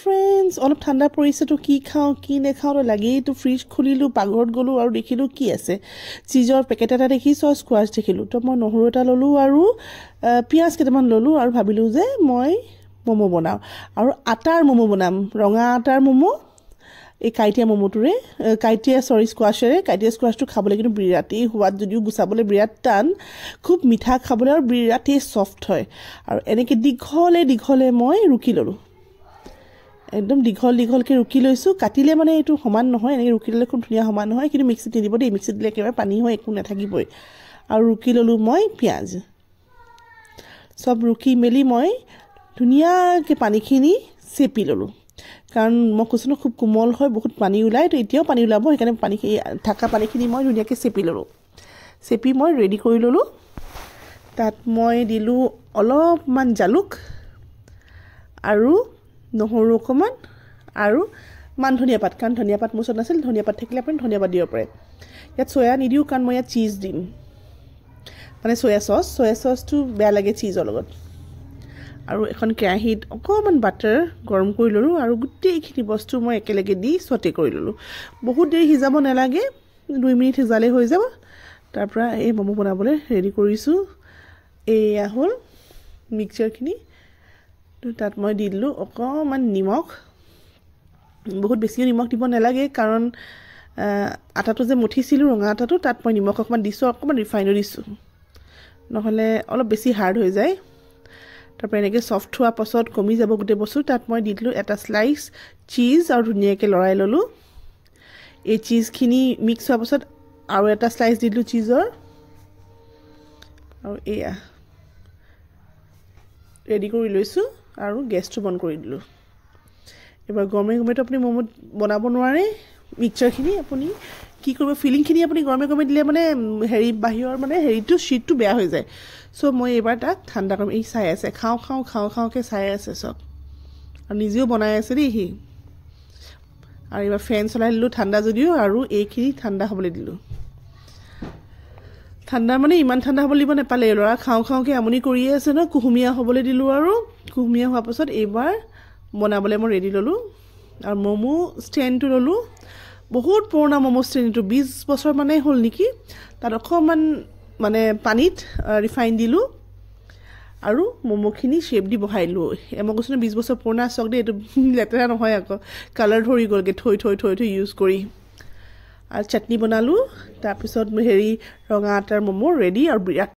friends অলপ ঠাণ্ডা পৰিছে তো কি খাওঁ কি নেখাওঁ তো লাগেই তো ফ্ৰিজ খুলিলোঁ পাকঘৰত গ'লোঁ আৰু দেখিলোঁ কি আছে চিজৰ পেকেট এটা দেখিছোঁ স্কোৱাছ দেখিলোঁ তো মই নহৰু এটা ল'লোঁ আৰু পিঁয়াজ কেইটামান ল'লোঁ আৰু ভাবিলোঁ যে মই ম'ম' বনাওঁ আৰু আটাৰ ম'ম' বনাম ৰঙা আটাৰ ম'ম' এই কাইটিয়া ম'ম'টোৰে কাইটিয়া স্কোৱাছটো খাবলৈ কিন্তু বিৰাটেই সোৱাদ যদিও গুচাবলৈ বিৰাট টান খুব মিঠা খাবলৈ আৰু বিৰাটেই ছফ্ট হয় আৰু এনেকৈ দীঘলে মই ৰুকি ল'লোঁ একদম দীঘলকৈ ৰুকি লৈছোঁ কাটিলে মানে এইটো সমান নহয় এনেকৈ ৰুকি ল'লে খুব ধুনীয়া সমান হয় কিন্তু মিক্সিত নিদিব দেই মিক্সিত দিলে একেবাৰে পানী হয় একো নাথাকিবই আৰু ৰুকি ল'লোঁ মই পিঁয়াজ চব ৰুকি মেলি মই ধুনীয়াকৈ পানীখিনি চেপি ল'লোঁ কাৰণ মই কৈছোঁ খুব কোমল হয় বহুত পানী ওলায় তো এতিয়াও পানী ওলাব সেইকাৰণে পানীখিনি মই ধুনীয়াকৈ চেপি ল'লোঁ চেপি মই ৰেডি কৰি ল'লোঁ তাত মই দিলোঁ অলপমান জালুক আৰু নহৰু অকণমান আৰু মান ধনিয়া পাত কাৰণ ধনিয়া পাত মোৰ ওচৰত নাছিল ধনিয়া পাত থাকিলে আপুনি ধনিয়া পাত দিব পাৰে ইয়াত চয়া নিদিওঁ কাৰণ মই ইয়াত চীজ দিম মানে চয়া চচটো বেয়া লাগে চীজৰ লগত আৰু এখন কেৰাহীত অকণমান বাটাৰ গৰম কৰি ল'লোঁ আৰু গোটেইখিনি বস্তু মই একেলগে দি ছটে কৰি ল'লোঁ বহুত দেৰি সিজাব নালাগে 2 মিনিট সিজালে হৈ যাব তাৰপৰা এই ম'ম' বনাবলৈ ৰেডি কৰিছোঁ এয়া হ'ল মিক্সচাৰখিনি তাত মই দি দিলোঁ অকণমান নিমখ বহুত বেছিও নিমখ দিব নালাগে কাৰণ আটাটো যে মঠিছিলোঁ ৰঙা আটাটো তাত মই নিমখ অকণমান দিছোঁ অকণমান ৰিফাইনো দিছোঁ নহ'লে অলপ বেছি হাৰ্ড হৈ যায় তাৰপৰা এনেকৈ ছফ্ট হোৱাৰ পাছত কমি যাব গোটেই বস্তু তাত মই দি দিলোঁ এটা স্লাইচ চীজ আৰু ধুনীয়াকৈ লৰাই ল'লোঁ এই চীজখিনি মিক্স হোৱাৰ পাছত আৰু এটা স্লাইচ দি দিলোঁ চীজৰ আৰু এয়া ৰেডি কৰি লৈছোঁ আৰু গেছটো বন্ধ কৰি দিলোঁ এবাৰ গৰমেতো আপুনি ম'ম' বনাব নোৱাৰে মিক্সচাৰখিনি আপুনি কি কৰিব ফিলিংখিনি আপুনি গৰমে দিলে মানে বাহিৰৰ মানে শ্বিটটো বেয়া হৈ যায় চ' মই এইবাৰ তাক ঠাণ্ডা কৰিম এই চাই আছে খাওঁকৈ চাই আছে চব আৰু নিজেও বনাই আছে দেই সি আৰু এইবাৰ ফেন চলাই দিলোঁ ঠাণ্ডা যদিও আৰু এইখিনি ঠাণ্ডা হ'বলৈ দিলোঁ ঠাণ্ডা মানে ইমান ঠাণ্ডা হ'বলৈ দিব নাপালে ল'ৰা খাওঁকৈ আমনি কৰিয়ে আছে ন কুহুমীয়া হ'বলৈ দিলোঁ আৰু কুহুমীয়া হোৱাৰ পাছত এইবাৰ বনাবলৈ মই ৰেডি ল'লোঁ আৰু ম'ম' ষ্টেণ্ডটো ল'লোঁ বহুত পুৰণা ম'ম' ষ্টেণ্ডটো 20 বছৰ মানে হ'ল নেকি তাত অকণমান মানে পানীত ৰিফাইন দিলোঁ আৰু ম'ম'খিনি শ্বেপ দি বহাই দিলোঁ মই কৈছোঁ 20 বছৰ পুৰণা চক দেই এইটো লেতেৰা নহয় আকৌ কালাৰ ধৰি গ'লগৈ থৈ ইউজ কৰি আৰু চাটনি বনালোঁ তাৰপিছত ৰঙা আটাৰ ম'ম' ৰেডি আৰু বিৰাট